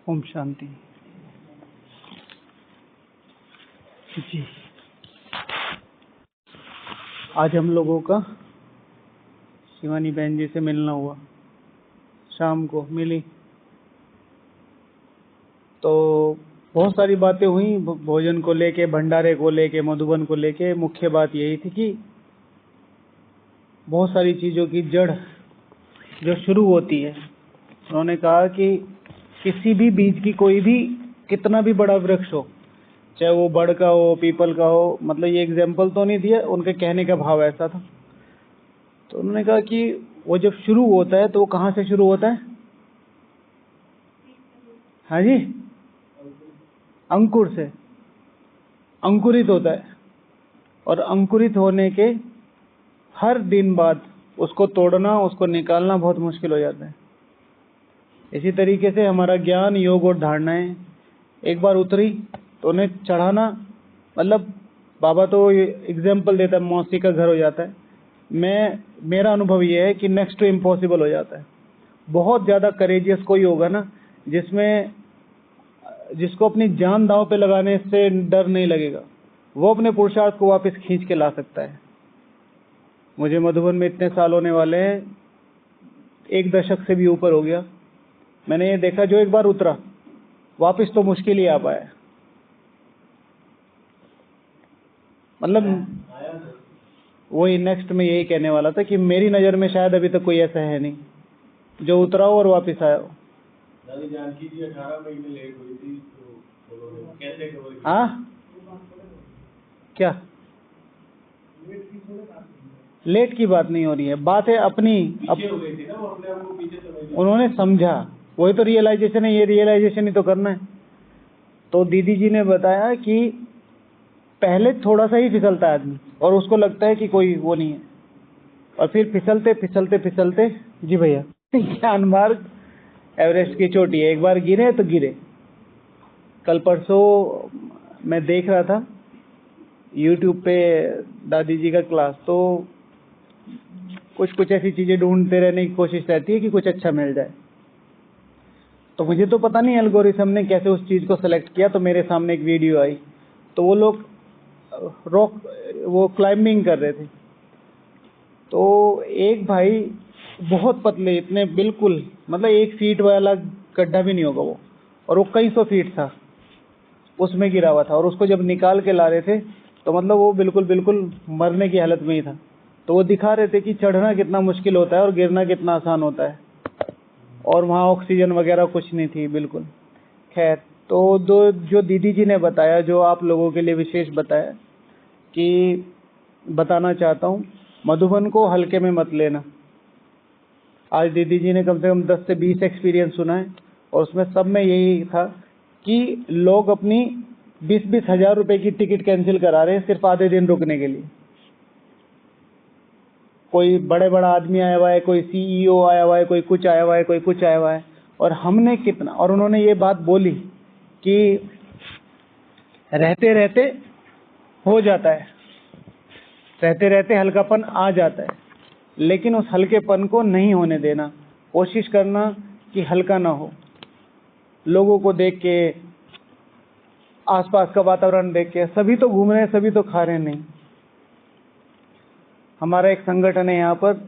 ओम शांति जी। आज हम लोगों का शिवानी बहन जी से मिलना हुआ, शाम को मिली तो बहुत सारी बातें हुई भोजन को लेके, भंडारे को लेके, मधुबन को लेके। मुख्य बात यही थी कि बहुत सारी चीज़ों की जड़ जो शुरू होती है, उन्होंने कहा कि किसी भी बीज की कोई भी कितना भी बड़ा वृक्ष हो, चाहे वो बड़ का हो, पीपल का हो, मतलब ये एग्जाम्पल तो नहीं दिया, उनके कहने का भाव ऐसा था। तो उन्होंने कहा कि वो जब शुरू होता है तो वो कहाँ से शुरू होता है? हाँ जी, अंकुर से अंकुरित होता है, और अंकुरित होने के हर दिन बाद उसको तोड़ना, उसको निकालना बहुत मुश्किल हो जाता है। इसी तरीके से हमारा ज्ञान, योग और धारणाएं एक बार उतरी तो उन्हें चढ़ाना, मतलब बाबा तो एग्जाम्पल देता है, मौसी का घर हो जाता है। मेरा अनुभव ये है कि नेक्स्ट टू इम्पॉसिबल हो जाता है। बहुत ज़्यादा करेजियस कोई होगा ना, जिसको अपनी जान दांव पे लगाने से डर नहीं लगेगा, वो अपने पुरुषार्थ को वापस खींच के ला सकता है। मुझे मधुबन में इतने साल होने वाले हैं, 1 दशक से भी ऊपर हो गया। मैंने ये देखा, जो एक बार उतरा वापस तो मुश्किल ही आ पाया। मतलब वही नेक्स्ट में यही कहने वाला था कि मेरी नज़र में शायद अभी तक कोई ऐसा है नहीं जो उतरा हो और वापस आया हो। दादी जानकी जी 18 महीने लेट हुई थी, तो कैसे कवर? हाँ, क्या लेट की बात नहीं हो रही है, बात है अपनी पीछे हो गई थी ना, वो अपने आप को पीछे चले गई। उन्होंने समझा, वही तो रियलाइजेशन है, ये रियलाइजेशन ही तो करना है। तो दीदी जी ने बताया कि पहले थोड़ा सा ही फिसलता है आदमी और उसको लगता है कि कोई वो नहीं है, और फिर फिसलते फिसलते फिसलते, जी भैया, ज्ञान मार्ग एवरेस्ट की चोटी है। एक बार गिरे तो गिरे। कल परसों मैं देख रहा था YouTube पे दादी जी का क्लास, तो कुछ ऐसी चीज़ें ढूंढते रहने की कोशिश रहती है कि कुछ अच्छा मिल जाए। तो मुझे तो पता नहीं एल्गोरिथम ने कैसे उस चीज़ को सेलेक्ट किया, तो मेरे सामने एक वीडियो आई, तो वो लोग वो क्लाइंबिंग कर रहे थे। तो एक भाई बहुत पतले, इतने बिल्कुल, मतलब 1 फीट वाला गड्ढा भी नहीं होगा वो, और वो कई 100 फीट था, उसमें गिरा हुआ था। और उसको जब निकाल के ला रहे थे तो मतलब वो बिल्कुल मरने की हालत में ही था। तो वो दिखा रहे थे कि चढ़ना कितना मुश्किल होता है और गिरना कितना आसान होता है, और वहाँ ऑक्सीजन वगैरह कुछ नहीं थी बिल्कुल। खैर, तो जो दीदी जी ने बताया, जो आप लोगों के लिए विशेष बताया, कि बताना चाहता हूँ, मधुबन को हल्के में मत लेना। आज दीदी जी ने कम से कम 10 से 20 एक्सपीरियंस सुना है, और उसमें सब में यही था कि लोग अपनी 20-20 हज़ार रुपए की टिकट कैंसिल करा रहे हैं सिर्फ आधे दिन रुकने के लिए। कोई बड़ा आदमी आया हुआ है, कोई CEO आया हुआ है, कोई कुछ आया हुआ है, कोई कुछ आया हुआ है, और हमने कितना। और उन्होंने ये बात बोली कि रहते रहते हो जाता है, रहते रहते हल्कापन आ जाता है, लेकिन उस हल्केपन को नहीं होने देना। कोशिश करना कि हल्का ना हो। लोगों को देख के, आसपास का वातावरण देख के, सभी तो घूम रहे हैं, सभी तो खा रहे हैं, नहीं। हमारा एक संगठन है यहाँ पर,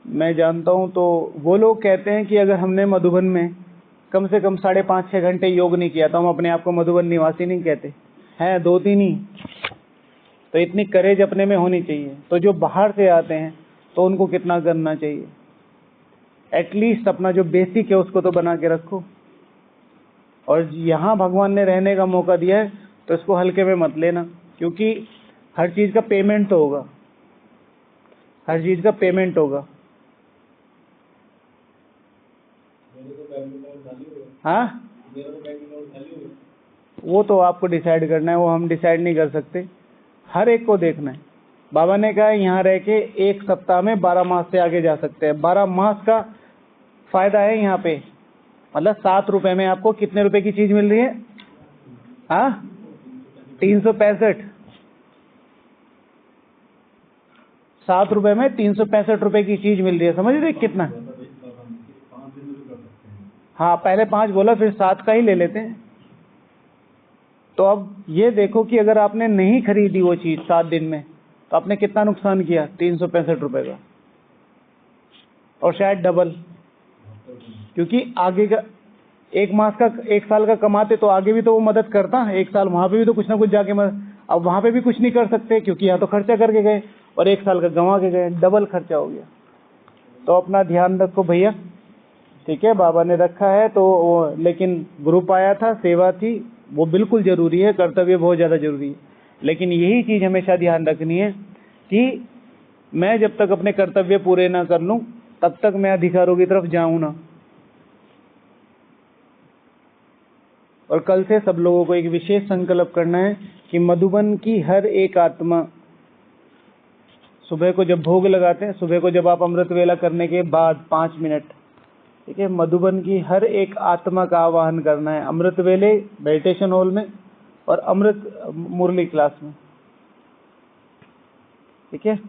मैं जानता हूँ, तो वो लोग कहते हैं कि अगर हमने मधुबन में कम से कम 5.5-6 घंटे योग नहीं किया तो हम अपने आप को मधुबन निवासी नहीं कहते हैं, 2-3 ही। तो इतनी करेज अपने में होनी चाहिए। तो जो बाहर से आते हैं तो उनको कितना करना चाहिए, एटलीस्ट अपना जो बेसिक है उसको तो बना के रखो। और यहाँ भगवान ने रहने का मौका दिया है तो इसको हल्के में मत लेना, क्योंकि हर चीज़ का पेमेंट तो होगा, हर चीज़ का पेमेंट होगा। हाँ, वो तो आपको डिसाइड करना है, वो हम डिसाइड नहीं कर सकते। हर एक को देखना है। बाबा ने कहा यहाँ रह के 1 सप्ताह में 12 मास से आगे जा सकते हैं। 12 मास का फायदा है यहाँ पे, मतलब 7 रुपए में आपको कितने रुपए की चीज मिल रही है? हाँ, 365। 7 रुपए में 365 रुपए की चीज मिल रही है, समझ रहे कितना? हाँ, पहले 5 बोला, फिर 7 का ही ले लेते हैं। तो अब ये देखो कि अगर आपने नहीं खरीदी वो चीज़ 7 दिन में, तो आपने कितना नुकसान किया, 365 रुपये का, और शायद डबल, क्योंकि आगे का 1 मास का 1 साल का कमाते तो आगे भी तो वो मदद करता है। 1 साल वहाँ पे भी तो कुछ ना कुछ जाके मदद, अब वहाँ पे भी कुछ नहीं कर सकते क्योंकि यहाँ तो खर्चा करके गए और 1 साल का गंवा के गए, डबल खर्चा हो गया। तो अपना ध्यान रखो भैया, ठीक है। बाबा ने रखा है तो वो, लेकिन ग्रुप आया था, सेवा थी, वो बिल्कुल ज़रूरी है, कर्तव्य बहुत ज़्यादा ज़रूरी है। लेकिन यही चीज़ हमेशा ध्यान रखनी है कि मैं जब तक अपने कर्तव्य पूरे ना कर लूँ तब तक मैं अधिकारों की तरफ जाऊँ ना। और कल से सब लोगों को एक विशेष संकल्प करना है कि मधुबन की हर एक आत्मा, सुबह को जब भोग लगाते हैं, सुबह को जब आप अमृत वेला करने के बाद 5 मिनट, ठीक है, मधुबन की हर एक आत्मा का आवाहन करना है अमृत वेले मेडिटेशन हॉल में और अमृत मुरली क्लास में, ठीक है।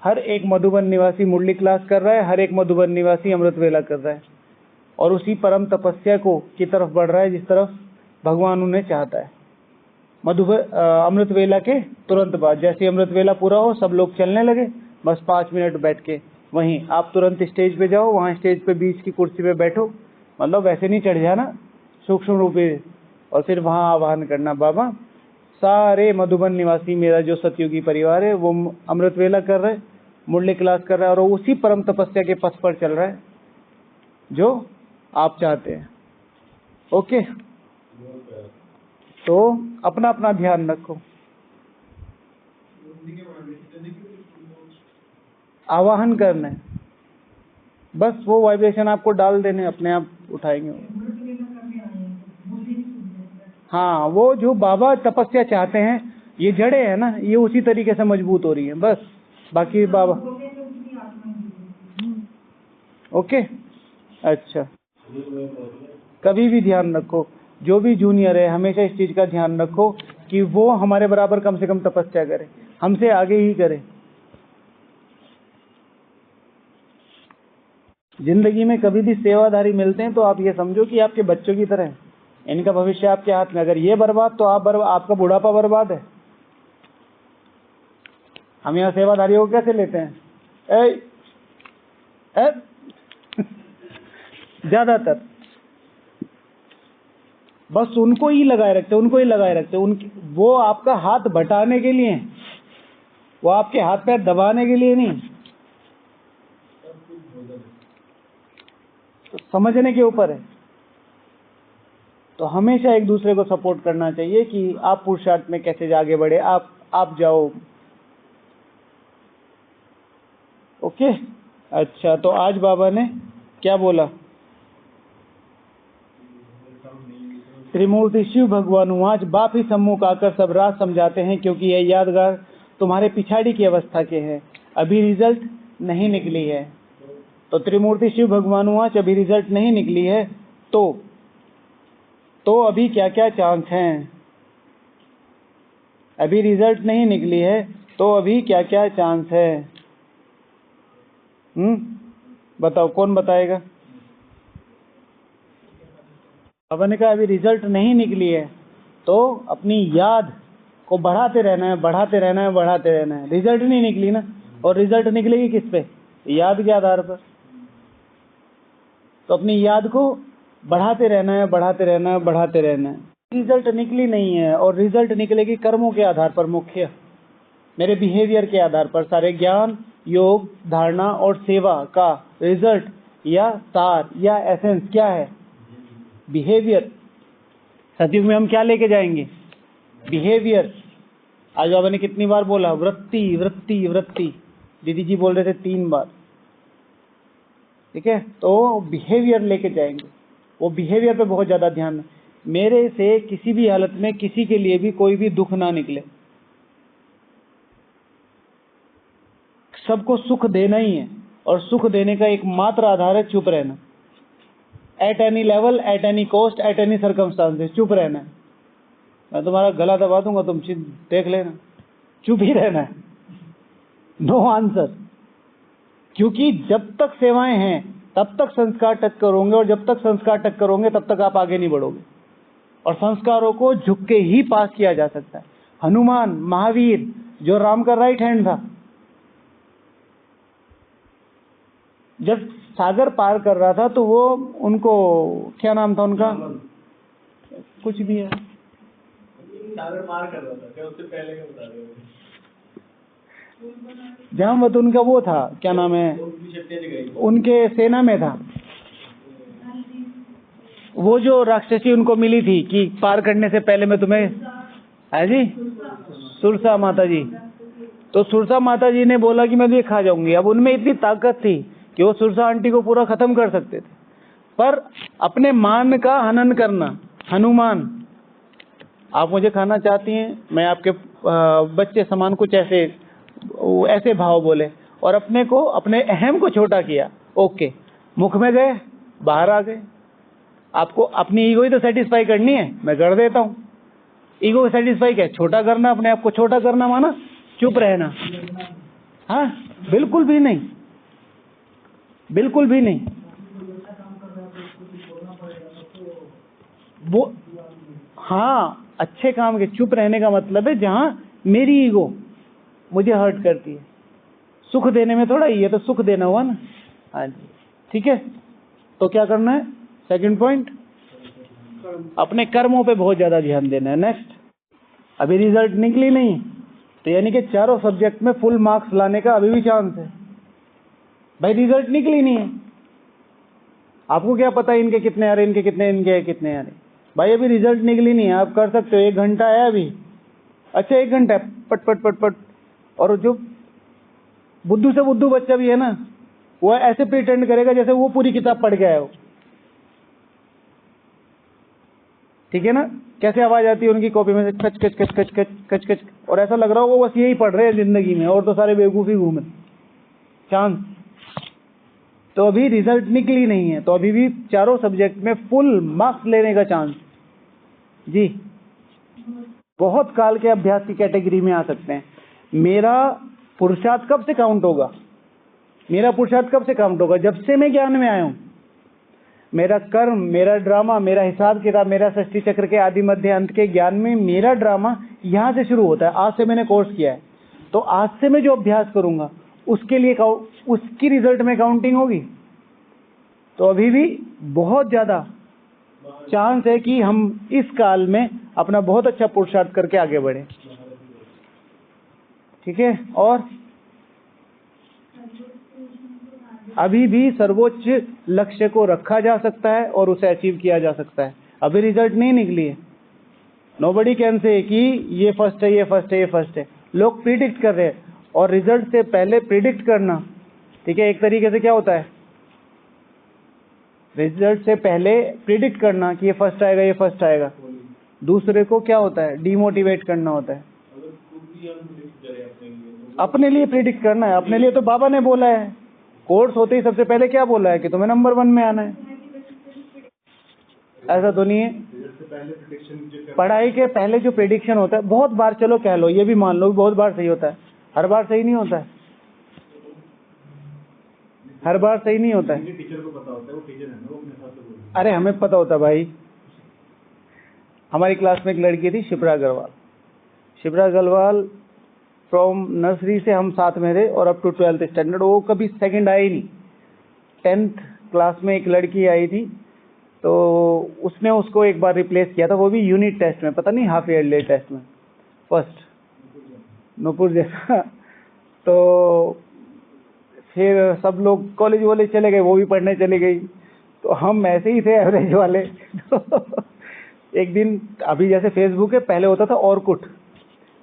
हर एक मधुबन निवासी मुरली क्लास कर रहा है, हर एक मधुबन निवासी अमृत वेला कर रहा है और उसी परम तपस्या को की तरफ बढ़ रहा है जिस तरफ भगवान उन्हें चाहता है। अमृत वेला के तुरंत बाद, जैसे अमृत वेला पूरा हो सब लोग चलने लगे, बस 5 मिनट बैठ के वहीं आप तुरंत स्टेज पे जाओ, वहाँ स्टेज पे बीच की कुर्सी पे बैठो, मतलब वैसे नहीं चढ़ जाना, सूक्ष्म रूप में, और फिर वहाँ आह्वान करना, बाबा सारे मधुबन निवासी मेरा जो सतयुगी परिवार है वो अमृत वेला कर रहे, मुरली क्लास कर रहा है और उसी परम तपस्या के पथ पर चल रहा है जो आप चाहते हैं। ओके, तो अपना अपना ध्यान रखो, आवाहन करना है, बस वो वाइब्रेशन आपको डाल देने, अपने आप उठाएंगे। हाँ, वो जो बाबा तपस्या चाहते हैं, ये जड़े है ना, ये उसी तरीके से मजबूत हो रही है, बस बाकी बाबा। ओके, अच्छा, कभी भी ध्यान रखो, जो भी जूनियर है हमेशा इस चीज का ध्यान रखो कि वो हमारे बराबर कम से कम तपस्या करे, हमसे आगे ही करे। जिंदगी में कभी भी सेवाधारी मिलते हैं तो आप ये समझो कि आपके बच्चों की तरह है, इनका भविष्य आपके हाथ में। अगर ये बर्बाद तो आप आपका बुढ़ापा बर्बाद है। हम यहाँ सेवाधारियों को कैसे लेते हैं, ज्यादातर बस उनको ही लगाए रखते, उनको ही लगाए रखते, उनकी वो आपका हाथ बटाने के लिए, वो आपके हाथ पैर दबाने के लिए नहीं, तो समझने के ऊपर है। तो हमेशा एक दूसरे को सपोर्ट करना चाहिए कि आप पुरुषार्थ में कैसे आगे बढ़े, आप जाओ। ओके, अच्छा, तो आज बाबा ने क्या बोला, त्रिमूर्ति शिव भगवान आज बाप ही सम्मुख आकर सब राज समझाते हैं, क्योंकि यह यादगार तुम्हारे पिछाड़ी की अवस्था के हैं, अभी रिजल्ट नहीं निकली है। तो त्रिमूर्ति शिव भगवान आज अभी रिजल्ट नहीं निकली है, तो अभी क्या क्या चांस हैं, अभी रिजल्ट नहीं निकली है तो अभी क्या क्या चांस है, बताओ, कौन बताएगा। बाबा ने कहा अभी रिजल्ट नहीं निकली है तो अपनी याद को बढ़ाते रहना है, बढ़ाते रहना है, बढ़ाते रहना है। रिजल्ट नहीं निकली ना, और रिजल्ट निकलेगी किस पे, याद के आधार पर। तो अपनी याद को बढ़ाते रहना है, बढ़ाते रहना है, बढ़ाते रहना है। रिजल्ट निकली नहीं है, और रिजल्ट निकलेगी कर्मों के आधार पर, मुख्य मेरे बिहेवियर के आधार पर। सारे ज्ञान, योग, धारणा और सेवा का रिजल्ट या सार या एसेंस क्या है, बिहेवियर। सतयुग में हम क्या लेके जाएंगे, बिहेवियर। आज बाबा ने कितनी बार बोला, वृत्ति वृत्ति वृत्ति, दीदी जी बोल रहे थे 3 बार, ठीक है। तो बिहेवियर लेके जाएंगे, वो बिहेवियर पे बहुत ज्यादा ध्यान। मेरे से किसी भी हालत में किसी के लिए भी कोई भी दुख ना निकले, सबको सुख देना ही है, और सुख देने का एकमात्र आधार है चुप रहना। At any level, at any cost, at any circumstances, चुप रहना है। मैं तुम्हारा गला दबा दूंगा, तुम देख लेना, चुप ही रहना है, नो आंसर। क्योंकि जब तक सेवाएं हैं तब तक संस्कार टक्कर होंगे, और जब तक संस्कार टक्कर होंगे तब तक आप आगे नहीं बढ़ोगे। और संस्कारों को झुक के ही पास किया जा सकता है। हनुमान, महावीर, जो राम का राइट हैंड था, जब सागर पार कर रहा था तो वो उनको, क्या नाम था उनका, कुछ भी है, सागर पार कर रहा था क्या, उससे पहले क्या बता रहे हो? जामवंत उनका वो था, क्या नाम है, उनके सेना में था। वो जो राक्षसी उनको मिली थी कि पार करने से पहले मैं तुम्हें, है जी, सुरसा माता जी। तो सुरसा माता जी ने बोला कि मैं तो ये खा जाऊंगी। अब उनमें इतनी ताकत थी कि वो सुरसा आंटी को पूरा खत्म कर सकते थे, पर अपने मान का हनन करना। हनुमान, आप मुझे खाना चाहती हैं, मैं आपके बच्चे समान, कुछ ऐसे भाव बोले, और अपने को, अपने अहम को छोटा किया। ओके, मुख में गए, बाहर आ गए। आपको अपनी ईगो ही तो सेटिस्फाई करनी है, मैं कर देता हूँ। ईगो को सेटिस्फाई क्या, छोटा करना, अपने आप को छोटा करना माना चुप रहना? हाँ, बिल्कुल भी नहीं, बिल्कुल भी नहीं। वो हाँ, अच्छे काम के चुप रहने का मतलब है जहां मेरी ईगो मुझे हर्ट करती है। सुख देने में थोड़ा, ये तो सुख देना हुआ ना। हाँ जी, ठीक है। तो क्या करना है, सेकंड पॉइंट, अपने कर्मों पे बहुत ज्यादा ध्यान देना है। नेक्स्ट, अभी रिजल्ट निकली नहीं, तो यानी कि चारों सब्जेक्ट में फुल मार्क्स लाने का अभी भी चांस है। भाई रिजल्ट निकली नहीं है, आपको क्या पता इनके कितने आ रहे, इनके कितने आ रहे। भाई अभी रिजल्ट निकली नहीं है, आप कर सकते हो, 1 घंटा है अभी, अच्छा 1 घंटा है, पट पट पट पट। और जो बुद्धू से बुद्धू बच्चा भी है ना, वो ऐसे प्रिटेंड करेगा जैसे वो पूरी किताब पढ़ के आया हो। ठीक है ना, कैसे आवाज आती है उनकी कॉपी में से, कच कच कच कच कच कच कच, और ऐसा लग रहा हो वो बस यही पढ़ रहे हैं जिंदगी में, और तो सारे बेवकूफी घूमे। चांस तो अभी रिजल्ट निकली नहीं है, तो अभी भी चारों सब्जेक्ट में फुल मार्क्स लेने का चांस जी। बहुत काल के अभ्यास की कैटेगरी में आ सकते हैं। मेरा पुरुषार्थ कब से काउंट होगा, मेरा पुरुषार्थ कब से काउंट होगा, जब से मैं ज्ञान में आया हूं। मेरा कर्म, मेरा ड्रामा, मेरा हिसाब किताब, मेरा षष्ठी चक्र के आदि मध्य अंत के ज्ञान में मेरा ड्रामा यहां से शुरू होता है। आज से मैंने कोर्स किया है, तो आज से मैं जो अभ्यास करूंगा उसके लिए उसकी रिजल्ट में काउंटिंग होगी। तो अभी भी बहुत ज्यादा चांस है कि हम इस काल में अपना बहुत अच्छा पुरुषार्थ करके आगे बढ़े। ठीक है, और अभी भी सर्वोच्च लक्ष्य को रखा जा सकता है और उसे अचीव किया जा सकता है। अभी रिजल्ट नहीं निकली है, नोबडी कैन से कि ये फर्स्ट है, ये फर्स्ट है, ये फर्स्ट है। लोग प्रिडिक्ट कर रहे हैं, और रिजल्ट से पहले प्रिडिक्ट करना, ठीक है, एक तरीके से क्या होता है, रिजल्ट से पहले प्रिडिक्ट करना कि ये फर्स्ट आएगा, ये फर्स्ट आएगा, दूसरे को क्या होता है, डिमोटिवेट करना होता है। अपने लिए प्रिडिक्ट करना है, अपने लिए तो बाबा ने बोला है, कोर्स होते ही सबसे पहले क्या बोला है कि तुम्हें नंबर 1 में आना है। ऐसा तो नहीं है, पढ़ाई के पहले जो प्रेडिक्शन होता है, बहुत बार, चलो कह लो, ये भी मान लो बहुत बार सही होता है, हर बार सही नहीं होता है, हर बार सही नहीं होता है। टीचर को पता होता है, वो टीचर है ना, वो अपने हिसाब से बोल रहा है। अरे हमें पता होता भाई, हमारी क्लास में एक लड़की थी शिप्रा अग्रवाल। शिप्रा अग्रवाल फ्रॉम नर्सरी से हम साथ में रहे और अप टू 12th स्टैंडर्ड, वो कभी सेकंड आई नहीं। 10th क्लास में एक लड़की आई थी, तो उसने उसको एक बार रिप्लेस किया था, वो भी यूनिट टेस्ट में, पता नहीं हाफ ईयरली टेस्ट में, फर्स्ट नूपुर जैसा। तो फिर सब लोग कॉलेज वाले चले गए, वो भी पढ़ने चली गई, तो हम ऐसे ही थे एवरेज वाले। एक दिन, अभी जैसे फेसबुक है, पहले होता था ऑरकुट,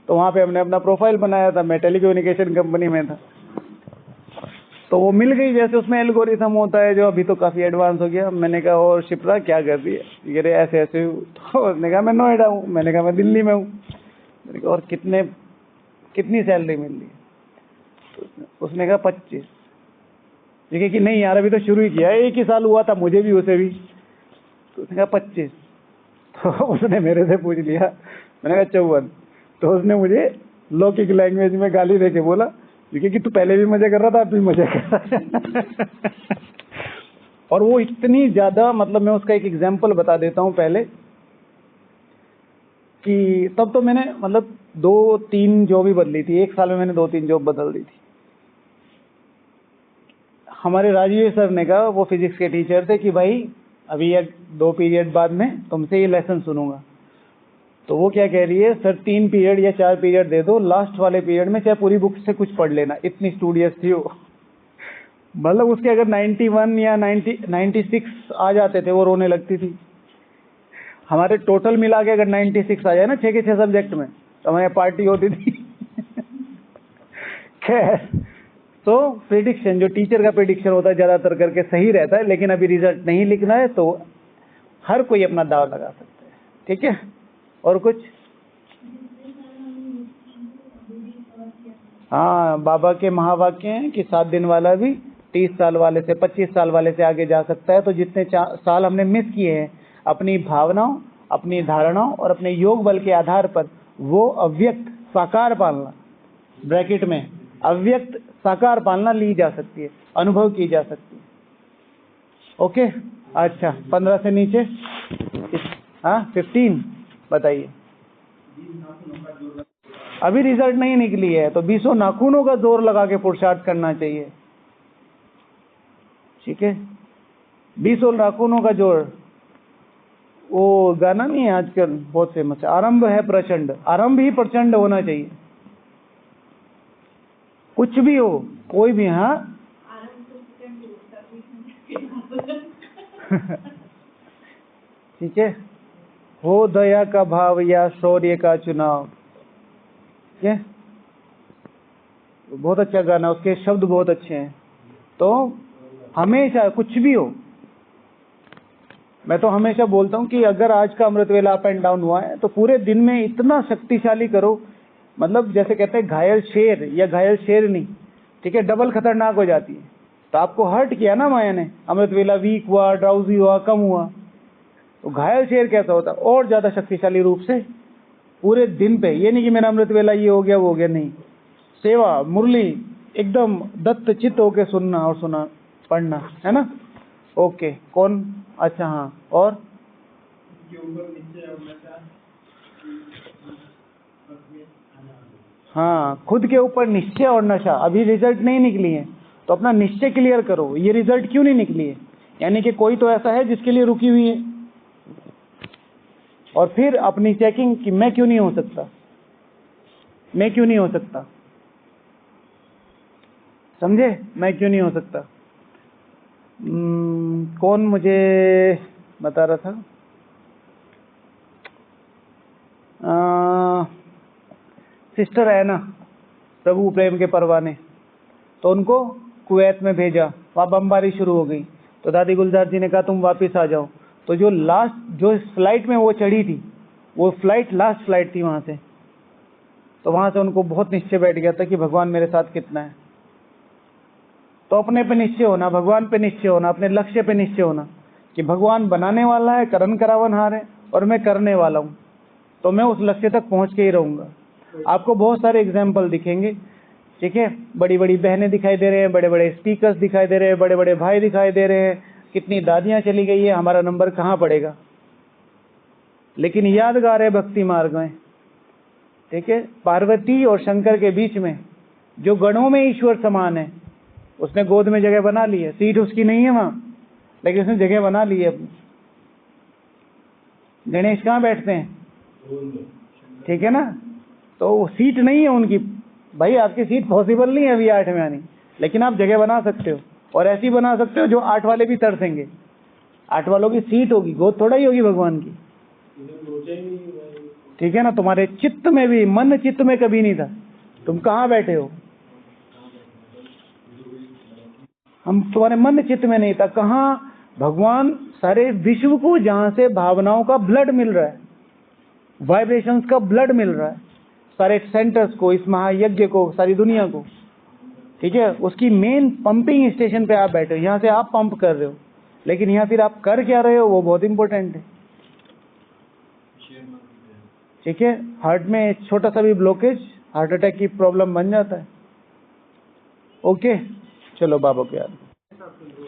तो वहाँ पे हमने अपना प्रोफाइल बनाया था, मैं टेलीकम्युनिकेशन कंपनी में था, तो वो मिल गई। जैसे उसमें एल्गोरिथम होता है जो अभी तो काफ़ी एडवांस हो गया। मैंने कहा और शिप्रा क्या कर रही है, ये रे ऐसे ऐसे। तो उसने कहा मैं नोएडा हूँ, मैंने कहा मैं दिल्ली में हूँ। मैंने कहा और कितनी सैलरी मिल रही है, तो उसने कहा 25। ठीक है कि नहीं यार, अभी तो शुरू ही किया है, 1 ही साल हुआ था मुझे भी, उसे भी। तो उसने कहा 25। तो उसने मेरे से पूछ लिया, मैंने कहा 54। तो उसने मुझे लौकिक लैंग्वेज में गाली देके बोला, क्योंकि तू पहले भी मजे कर रहा था, अब भी मजे कर रहा है। और वो इतनी ज़्यादा, मतलब मैं उसका एक एग्जाम्पल बता देता हूँ पहले, कि तब तो मैंने मतलब 2-3 जॉब ही बदली थी, 1 साल में मैंने 2-3 जॉब बदल दी थी। हमारे राजीव सर ने कहा, वो फिजिक्स के टीचर थे, कि भाई अभी ये 2 पीरियड बाद में तुमसे ये लेसन सुनूंगा। तो वो क्या कह रही है, सर 3 पीरियड या 4 पीरियड दे दो, लास्ट वाले पीरियड में चाहे पूरी बुक से कुछ पढ़ लेना। इतनी स्टूडियस थी वो। मतलब उसके अगर 91 या 96 आ जाते थे, वो रोने लगती थी। हमारे टोटल मिला के अगर 96 आ जाए ना 6 के 6 सब्जेक्ट में, तो हमारे पार्टी होती थी। खैर, तो प्रेडिक्शन, जो टीचर का प्रेडिक्शन होता है ज़्यादातर करके सही रहता है, लेकिन अभी रिजल्ट नहीं लिखना है तो हर कोई अपना दाव लगा सकता है। ठीक है, और कुछ? हाँ, बाबा के महावाक्य हैं कि 7 दिन वाला भी 30 साल वाले से, 25 साल वाले से आगे जा सकता है। तो जितने साल हमने मिस किए हैं अपनी भावनाओं, अपनी धारणाओं और अपने योग बल के आधार पर, वो अव्यक्त साकार पालना, ब्रैकेट में अव्यक्त साकार पालना ली जा सकती है, अनुभव की जा सकती है। ओके, अच्छा 15 से नीचे, हाँ 15 बताइए। अभी रिजल्ट नहीं निकली है तो 20 नाखूनों का जोर लगा के पुरुषार्थ करना चाहिए। ठीक है, 20 नाखूनों का जोर, वो गाना नहीं है आजकल बहुत फेमस है, आरंभ है प्रचंड, आरंभ ही प्रचंड होना चाहिए। कुछ भी हो, कोई भी, हाँ ठीक है, हो दया का भाव या शौर्य का चुनाव। ठीक है, बहुत अच्छा गाना, उसके शब्द बहुत अच्छे हैं। तो हमेशा कुछ भी हो, मैं तो हमेशा बोलता हूँ कि अगर आज का अमृत वेला अप एंड डाउन हुआ है तो पूरे दिन में इतना शक्तिशाली करो, मतलब जैसे कहते हैं घायल शेर या घायल शेरनी, ठीक है, डबल खतरनाक हो जाती है। तो आपको हर्ट किया ना माया ने, अमृत वेला वीक हुआ, ड्राउजी हुआ, कम हुआ, तो घायल शेर कैसा होता है, और ज्यादा शक्तिशाली रूप से पूरे दिन पे। ये नहीं कि मेरा अमृत वेला ये हो गया वो हो गया, नहीं, सेवा मुरली एकदम दत्त चित्त होके सुनना और सुना पढ़ना, है ना। ओके, कौन? अच्छा हाँ, और हाँ, खुद के ऊपर निश्चय और नशा। अभी रिजल्ट नहीं निकली है तो अपना निश्चय क्लियर करो, ये रिजल्ट क्यों नहीं निकली है, यानी कि कोई तो ऐसा है जिसके लिए रुकी हुई है, और फिर अपनी चेकिंग कि मैं क्यों नहीं हो सकता, मैं क्यों नहीं हो सकता, समझे, मैं क्यों नहीं हो सकता। कौन मुझे बता रहा था, सिस्टर है ना, प्रभु प्रेम के परवाने, तो उनको कुवैत में भेजा, वहाँ बमबारी शुरू हो गई, तो दादी गुलजार जी ने कहा तुम वापस आ जाओ। तो जो लास्ट, जो फ्लाइट में वो चढ़ी थी, वो फ्लाइट लास्ट फ्लाइट थी वहाँ से, तो वहाँ से उनको बहुत निश्चय बैठ गया था कि भगवान मेरे साथ कितना है। तो अपने पे निश्चय होना, भगवान पे निश्चय होना, अपने लक्ष्य पे निश्चय होना कि भगवान बनाने वाला है, करण करावन हार है, और मैं करने वाला हूँ, तो मैं उस लक्ष्य तक पहुँच के ही रहूँगा। आपको बहुत सारे एग्जाम्पल दिखेंगे, ठीक है, बड़ी बड़ी बहनें दिखाई दे रहे हैं, बड़े बड़े स्पीकर्स दिखाई दे रहे हैं, बड़े बड़े भाई दिखाई दे रहे हैं, कितनी दादियाँ चली गई है, हमारा नंबर कहाँ पड़ेगा, लेकिन यादगार है भक्ति मार्ग में। ठीक है, पार्वती और शंकर के बीच में जो गणों में ईश्वर समान है, उसने गोद में जगह बना ली है, सीट उसकी नहीं है वहाँ, लेकिन उसने जगह बना ली है अपनी। गणेश कहाँ बैठते हैं, ठीक है ना, तो सीट नहीं है उनकी, भाई आपकी सीट पॉसिबल नहीं है अभी 8 में आनी, लेकिन आप जगह बना सकते हो, और ऐसी बना सकते हो जो 8 वाले भी तरसेंगे। 8 वालों की सीट होगी, गोद थोड़ा ही होगी भगवान की, ठीक है ना। तुम्हारे चित्त में भी, मन चित्त में कभी नहीं था, तुम कहाँ बैठे हो, हम तुम्हारे मन चित्त में नहीं था, कहाँ, भगवान सारे विश्व को, जहां से भावनाओं का ब्लड मिल रहा है, वाइब्रेशंस का ब्लड मिल रहा है, सारे सेंटर्स को, इस महायज्ञ को, सारी दुनिया को, ठीक है, उसकी मेन पंपिंग स्टेशन पे आप बैठे हो, यहाँ से आप पंप कर रहे हो, लेकिन यहाँ फिर आप कर क्या रहे हो वो बहुत इंपॉर्टेंट है। ठीक है, हार्ट में छोटा सा भी ब्लॉकेज हार्ट अटैक की प्रॉब्लम बन जाता है। ओके, चलो बाबा को याद।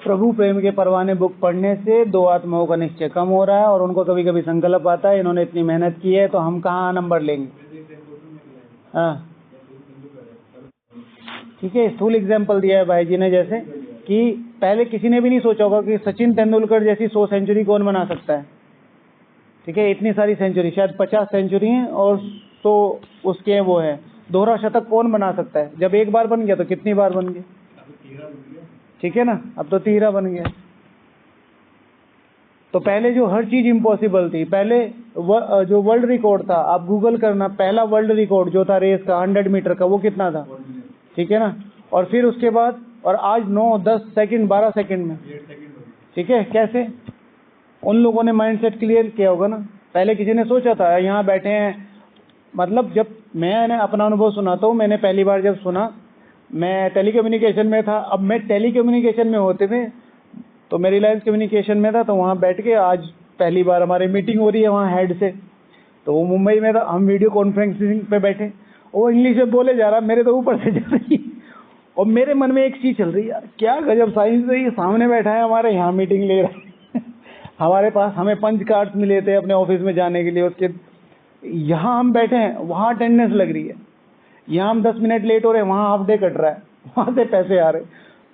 प्रभु प्रेम के परवाने बुक पढ़ने से दो आत्माओं का निश्चय कम हो रहा है और उनको कभी कभी संकल्प आता है इन्होंने इतनी मेहनत की है तो हम कहाँ नंबर लेंगे। हाँ ठीक है, स्थूल एग्जाम्पल दिया है भाई जी ने, जैसे कि पहले किसी ने भी नहीं सोचा होगा कि सचिन तेंदुलकर जैसी 100 सेंचुरी कौन बना सकता है। ठीक है, इतनी सारी सेंचुरी, शायद 50 सेंचुरी हैं और 100 उसके वो है, दोहरा शतक कौन बना सकता है। जब एक बार बन गया तो कितनी बार बन गया, ठीक है ना, अब तो 13 बन गया। तो पहले जो हर चीज इम्पॉसिबल थी, पहले जो वर्ल्ड रिकॉर्ड था, आप गूगल करना, पहला वर्ल्ड रिकॉर्ड जो था रेस का 100 मीटर का, वो कितना था, ठीक है ना। और फिर उसके बाद, और आज 9, 10 सेकंड, 12 सेकंड में, ठीक है, कैसे उन लोगों ने माइंडसेट क्लियर किया होगा ना। पहले किसी ने सोचा था, यहाँ बैठे हैं, मतलब जब मैंने अपना अनुभव सुनाता हूँ, मैंने पहली बार जब सुना, मैं टेलीकम्युनिकेशन में था, अब मैं टेलीकम्युनिकेशन में होते थे तो मैं रिलायंस कम्युनिकेशन में था, तो वहाँ बैठ के आज पहली बार हमारी मीटिंग हो रही है वहाँ हेड से, तो वो मुंबई में था, हम वीडियो कॉन्फ्रेंसिंग पे बैठे, वो इंग्लिश में बोले जा रहा, मेरे तो ऊपर से जा रही, और मेरे मन में एक चीज चल रही, यार क्या गजब साइंस है, ये सामने बैठा है हमारे यहाँ मीटिंग ले रहा है हमारे पास, हमें पंच कार्ड्स मिले थे अपने ऑफिस में जाने के लिए, उसके यहाँ हम बैठे हैं, वहाँ अटेंडेंस लग रही है, यहाँ हम 10 मिनट लेट हो रहे हैं, वहाँ हाफ डे कट रहा है, वहाँ से पैसे आ रहे।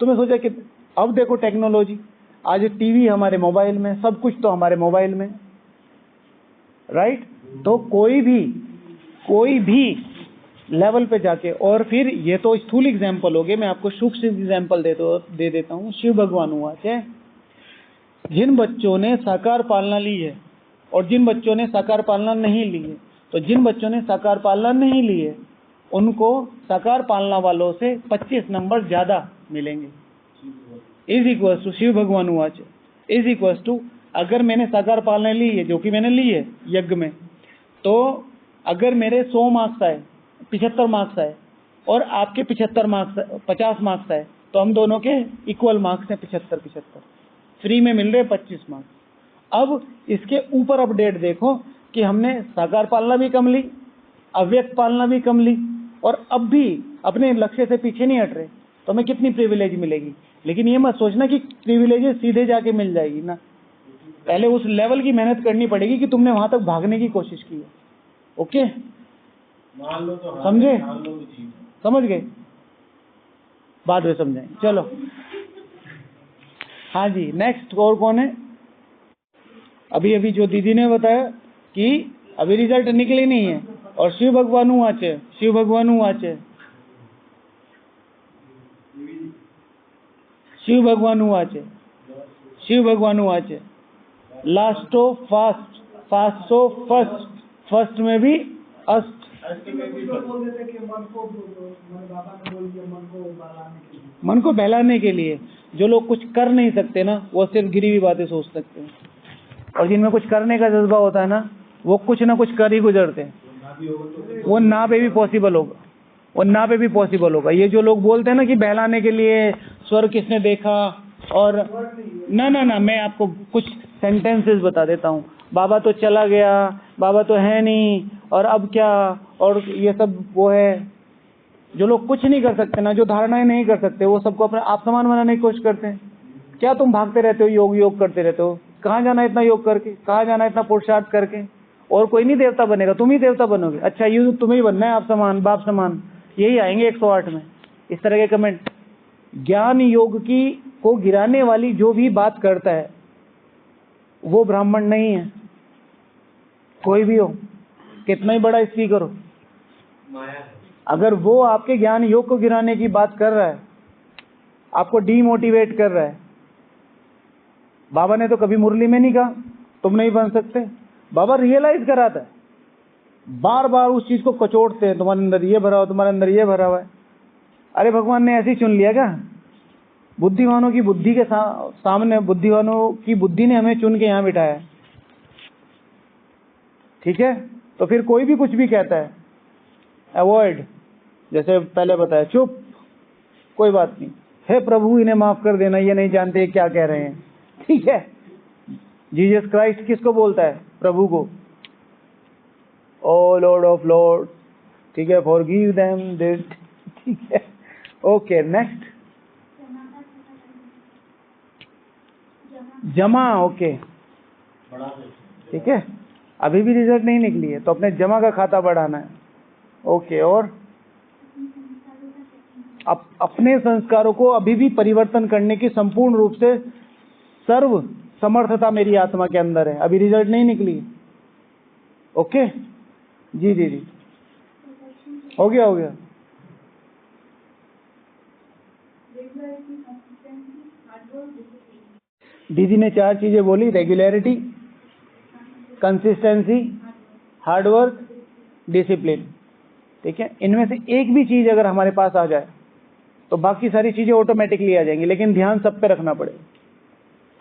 तो मैं सोचा कि अब देखो टेक्नोलॉजी, आज टीवी हमारे मोबाइल में, सब कुछ तो हमारे मोबाइल में, राइट। तो कोई भी लेवल पे जाके, और फिर ये तो स्थूल एग्जाम्पल हो गए, मैं आपको सूक्ष्म एग्जाम्पल दे देता हूँ। शिव भगवान हुआ है, जिन बच्चों ने साकार पालना ली है और जिन बच्चों ने साकार पालना नहीं ली है, तो जिन बच्चों ने साकार पालना नहीं ली है उनको साकार पालना वालों से 25 नंबर ज्यादा मिलेंगे। इज इक्वल टू शिव भगवान वाच इज इक्वल टू, अगर मैंने साकार पालना ली है, जो कि मैंने ली है यज्ञ में, तो अगर मेरे 100 मार्क्स आए, 75 मार्क्स आए और आपके 50 मार्क्स आए, तो हम दोनों के इक्वल मार्क्स हैं, 75-75, फ्री में मिल रहे 25 मार्क्स। अब इसके ऊपर अपडेट देखो कि हमने साकार पालना भी कम ली, अव्यक्त पालना भी कम ली, और अब भी अपने लक्ष्य से पीछे नहीं हट रहे, तो हमें कितनी प्रिविलेज मिलेगी। लेकिन ये मत सोचना कि प्रिविलेज सीधे जाके मिल जाएगी ना, पहले उस लेवल की मेहनत करनी पड़ेगी कि तुमने वहां तक भागने की कोशिश की है। ओके, मान लो तो समझे, मान लो तो ठीक है। समझ गए, बाद में समझाएंगे, चलो। हाँ जी, नेक्स्ट और कौन है। अभी जो दीदी ने बताया कि अभी रिजल्ट निकले नहीं है, और शिव भगवान वाचे, शिव भगवान वाचे, शिव भगवान वाचे, शिव भगवान वाचे, लास्टो फास्ट, फास्टो फर्स्ट, फर्स्ट में भी अष्ट, मन को बहलाने के लिए। जो लोग कुछ कर नहीं सकते ना, वो सिर्फ गिरी हुई बातें सोच सकते हैं, और जिनमें कुछ करने का जज्बा होता है ना, वो कुछ ना कुछ कर ही गुजरते हैं। वो ना पे भी पॉसिबल होगा, वो ना पे भी पॉसिबल होगा। ये जो लोग बोलते हैं ना कि बहलाने के लिए स्वर्ग किसने देखा, और ना, मैं आपको कुछ सेंटेंसेस बता देता हूँ। बाबा तो चला गया, बाबा तो है नहीं, और अब क्या, और ये सब वो है। जो लोग कुछ नहीं कर सकते ना, जो धारणाएं नहीं कर सकते, वो सबको अपना आप समान बनाने की कोशिश करते हैं। क्या तुम भागते रहते हो, योग करते रहते हो, कहाँ जाना इतना योग करके, कहाँ जाना इतना पुरुषार्थ करके, और कोई नहीं देवता बनेगा, तुम ही देवता बनोगे। अच्छा, ये तुम्हें ही बनना है, आप समान, बाप समान, यही आएंगे 108 में इस तरह के कमेंट। ज्ञान योग की को गिराने वाली जो भी बात करता है वो ब्राह्मण नहीं है, कोई भी हो, कितना ही बड़ा स्पीकर हो, अगर वो आपके ज्ञान योग को गिराने की बात कर रहा है, आपको डीमोटिवेट कर रहा है। बाबा ने तो कभी मुरली में नहीं कहा तुम नहीं बन सकते, बाबा रियलाइज कराता है, बार बार उस चीज को कचोटते हैं, तुम्हारे अंदर ये भरा हुआ, तुम्हारे अंदर ये भरा हुआ है। अरे भगवान ने ऐसे ही चुन लिया क्या? बुद्धिमानों की बुद्धि के सामने, बुद्धिमानों की बुद्धि ने हमें चुन के यहाँ बिठाया है, ठीक है। तो फिर कोई भी कुछ भी कहता है, अवॉइड, जैसे पहले बताया, चुप, कोई बात नहीं, हे प्रभु इन्हें माफ कर देना, ये नहीं जानते क्या कह रहे हैं, ठीक है। जीसस क्राइस्ट किसको बोलता है? प्रभु को। ओ लॉर्ड ऑफ लॉर्ड, ठीक है, फॉरगिव देम दिस, ठीक है। Okay, next. जमा, ओके बढ़ा सकते ठीक है। अभी भी रिजल्ट नहीं निकली है तो अपने जमा का खाता बढ़ाना है। ओके, और अपने संस्कारों को अभी भी परिवर्तन करने की संपूर्ण रूप से सर्व समर्थता मेरी आत्मा के अंदर है। अभी रिजल्ट नहीं निकली है। ओके जी जी जी, हो गया हो गया। दीदी ने 4 चीजें बोली, रेगुलरिटी, कंसिस्टेंसी, हार्डवर्क, डिसिप्लिन। ठीक है, इनमें से एक भी चीज अगर हमारे पास आ जाए तो बाकी सारी चीजें ऑटोमेटिकली आ जाएंगी, लेकिन ध्यान सब पे रखना पड़ेगा।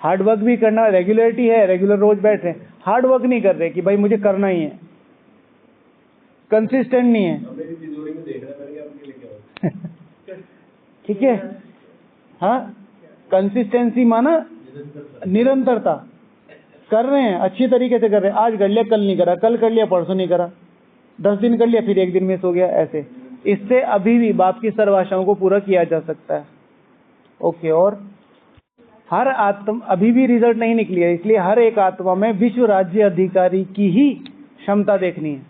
हार्ड वर्क भी करना, रेगुलरिटी है, रेगुलर रोज बैठ रहे हैं, हार्ड वर्क नहीं कर रहे कि भाई मुझे करना ही है, कंसिस्टेंट नहीं है। हैं। मेरी तिजोरी में देख रहा है आपके लिए क्या ठीक है, हाँ, कंसिस्टेंसी माना निरंतरता। कर रहे हैं, अच्छी तरीके से कर रहे हैं, आज कर लिया कल नहीं करा, कल कर लिया परसों नहीं करा, 10 दिन कर लिया फिर 1 दिन मिस हो गया, ऐसे। इससे अभी भी बाप की सर्व आशाओं को पूरा किया जा सकता है। ओके, और हर आत्मा अभी भी रिजल्ट नहीं निकली है, इसलिए हर एक आत्मा में विश्व राज्य अधिकारी की ही क्षमता देखनी है।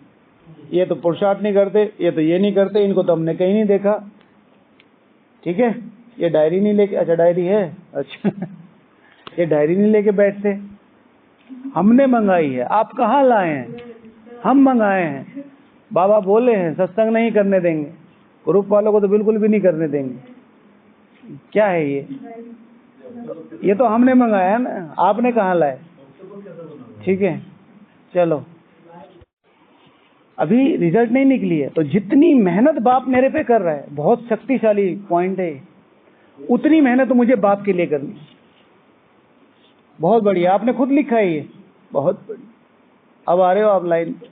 ये तो पुरुषार्थ नहीं करते, ये तो ये नहीं करते, इनको तो हमने कहीं नहीं देखा। ठीक है, ये डायरी नहीं लेके, अच्छा डायरी है, अच्छा ये डायरी नहीं लेके बैठते, हमने मंगाई है, आप कहाँ लाए हैं, हम मंगाए हैं। बाबा बोले हैं सत्संग नहीं करने देंगे, ग्रुप वालों को तो बिल्कुल भी नहीं करने देंगे। क्या है ये तो हमने मंगाया ना, आपने कहाँ लाए। ठीक है, चलो, अभी रिजल्ट नहीं निकली है तो जितनी मेहनत बाप मेरे पे कर रहा है, बहुत शक्तिशाली पॉइंट है, उतनी मेहनत तो मुझे बाप के लिए करनी। बहुत बढ़िया, आपने खुद लिखा है ये, बहुत बढ़िया। अब आ रहे हो आप लाइन पे,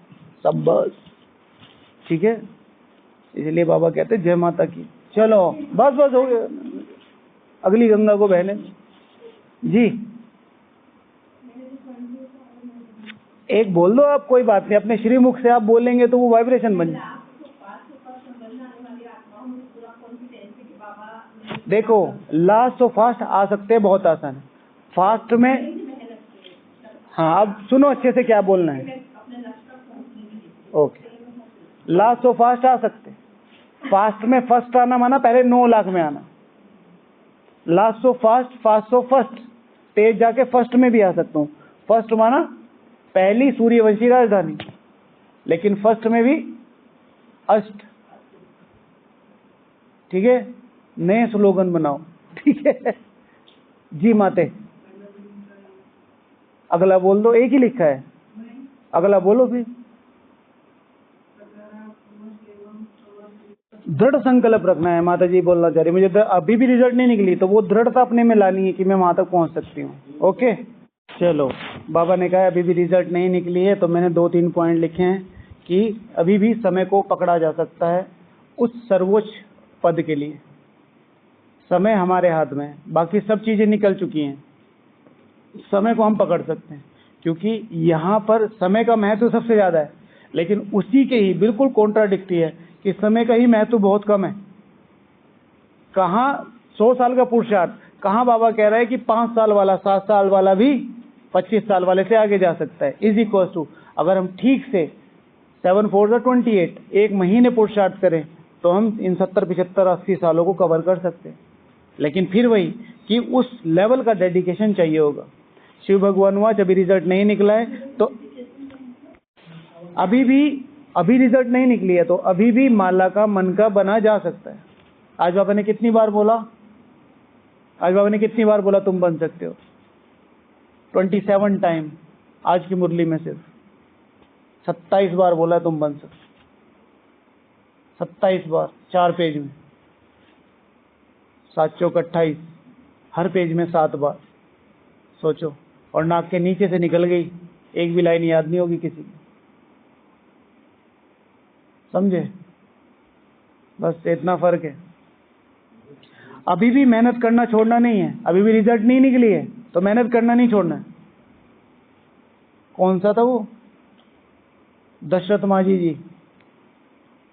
सब बस ठीक है। इसलिए बाबा कहते जय माता की। चलो बस बस हो गया, अगली गंगा को बहने जी। एक बोल दो आप, कोई बात नहीं, अपने श्रीमुख से आप बोलेंगे तो वो वाइब्रेशन बन जाए। देखो लास्ट तो फास्ट आ सकते हैं, बहुत आसान है फास्ट में। हाँ, अब सुनो अच्छे से क्या बोलना है। ओके, लास्ट तो फास्ट आ सकते, फास्ट में फर्स्ट आना माना पहले 9 लाख में आना, लास्ट तो फास्ट, फास्ट तो फर्स्ट, तेज जाके फर्स्ट में भी आ सकता हूँ। फर्स्ट माना पहली सूर्यवंशी राजधानी, लेकिन फर्स्ट में भी अष्ट। ठीक है, नए स्लोगन बनाओ। ठीक है जी माते, अगला बोल दो, एक ही लिखा है, अगला बोलो फिर। दृढ़ संकल्प रखना है, माता जी बोलना चाह रही, मुझे अभी भी रिजल्ट नहीं निकली तो वो दृढ़ता अपने में लानी है कि मैं वहां तक पहुंच सकती हूँ। ओके, चलो, बाबा ने कहा अभी भी रिजल्ट नहीं निकली है तो मैंने 2-3 पॉइंट लिखे हैं कि अभी भी समय को पकड़ा जा सकता है उस सर्वोच्च पद के लिए। समय हमारे हाथ में है, बाकी सब चीजें निकल चुकी हैं, समय को हम पकड़ सकते हैं, क्योंकि यहाँ पर समय का महत्व सबसे ज्यादा है, लेकिन उसी के ही बिल्कुल कॉन्ट्राडिक्टी है कि समय का ही महत्व बहुत कम है। कहाँ 100 साल का पुरुषार्थ, कहाँ बाबा कह रहा है कि 5 साल वाला, 7 साल वाला भी 25 साल वाले से आगे जा सकता है, इज इक्वल टू, अगर हम ठीक से 7 4 28 एक महीने पुरुषार्थ करें तो हम इन 70 75 80 सालों को कवर कर सकते हैं। लेकिन फिर वही कि उस लेवल का डेडिकेशन चाहिए होगा। शिव भगवान हुआ, अभी रिजल्ट नहीं निकला है तो अभी रिजल्ट नहीं निकली है तो अभी भी माला का मन का बना जा सकता है। आज बाबा ने कितनी बार बोला, आज बाबा ने कितनी बार बोला तुम बन सकते हो? 27 टाइम, आज की मुरली में सिर्फ 27 बार बोला तुम बन सकते, 27 बार 4 पेज में, 7 चौक 28, हर पेज में 7 बार। सोचो, और नाक के नीचे से निकल गई, एक भी लाइन याद नहीं होगी किसी की, समझे? बस इतना फर्क है। अभी भी मेहनत करना छोड़ना नहीं है, अभी भी रिजल्ट नहीं निकली है तो मेहनत करना नहीं छोड़ना है। कौन सा था वो, दशरथ माझी जी,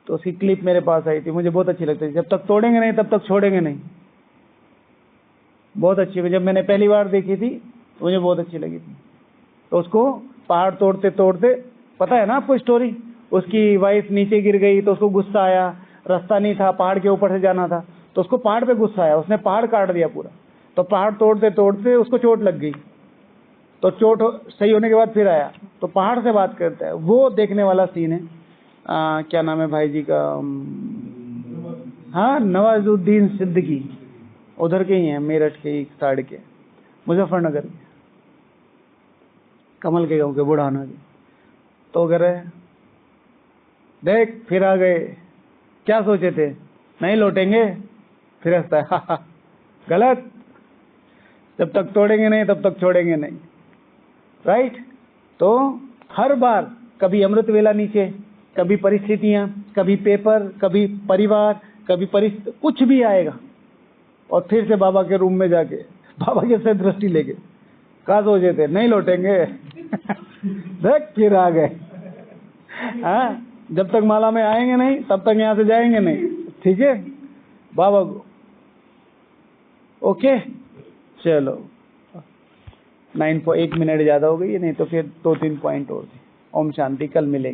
तो उसकी क्लिप मेरे पास आई थी, मुझे बहुत अच्छी लगती थी, जब तक तोड़ेंगे नहीं तब तक छोड़ेंगे नहीं। बहुत अच्छी, जब मैंने पहली बार देखी थी तो मुझे बहुत अच्छी लगी थी। तो उसको पहाड़ तोड़ते तोड़ते, पता है ना आपको स्टोरी, उसकी वाइफ नीचे गिर गई तो उसको गुस्सा आया, रास्ता नहीं था, पहाड़ के ऊपर से जाना था, तो उसको पहाड़ पे गुस्सा आया, उसने पहाड़ काट दिया पूरा। तो पहाड़ तोड़ते तोड़ते उसको चोट लग गई, तो चोट सही होने के बाद फिर आया, तो पहाड़ से बात करता है। वो देखने वाला सीन है। क्या नाम है भाई जी का? हाँ, नवाजुद्दीन सिद्दीकी, उधर के ही हैं, मेरठ के ही साइड के, मुजफ्फरनगर के, कमल के गांव के, बुढ़ाना के। तो कह रहे देख फिर आ गए, क्या सोचे थे नहीं लौटेंगे? फिर हंसता है, हा, गलत, जब तक तोड़ेंगे नहीं तब तक छोड़ेंगे नहीं, राइट। तो हर बार कभी अमृत वेला नीचे, कभी परिस्थितियां, कभी पेपर, कभी परिवार, कभी कुछ भी आएगा, और फिर से बाबा के रूम में जाके बाबा के से दृष्टि लेके, कहा सोचे थे नहीं लौटेंगे? देख फिर आ गए। हाँ, जब तक माला में आएंगे नहीं तब तक यहाँ से जाएंगे नहीं, ठीक है बाबा को। ओके, चलो 1 मिनट ज्यादा हो गई है, नहीं तो फिर 2-3 पॉइंट और थे। ओम शांति, कल मिलेंगे।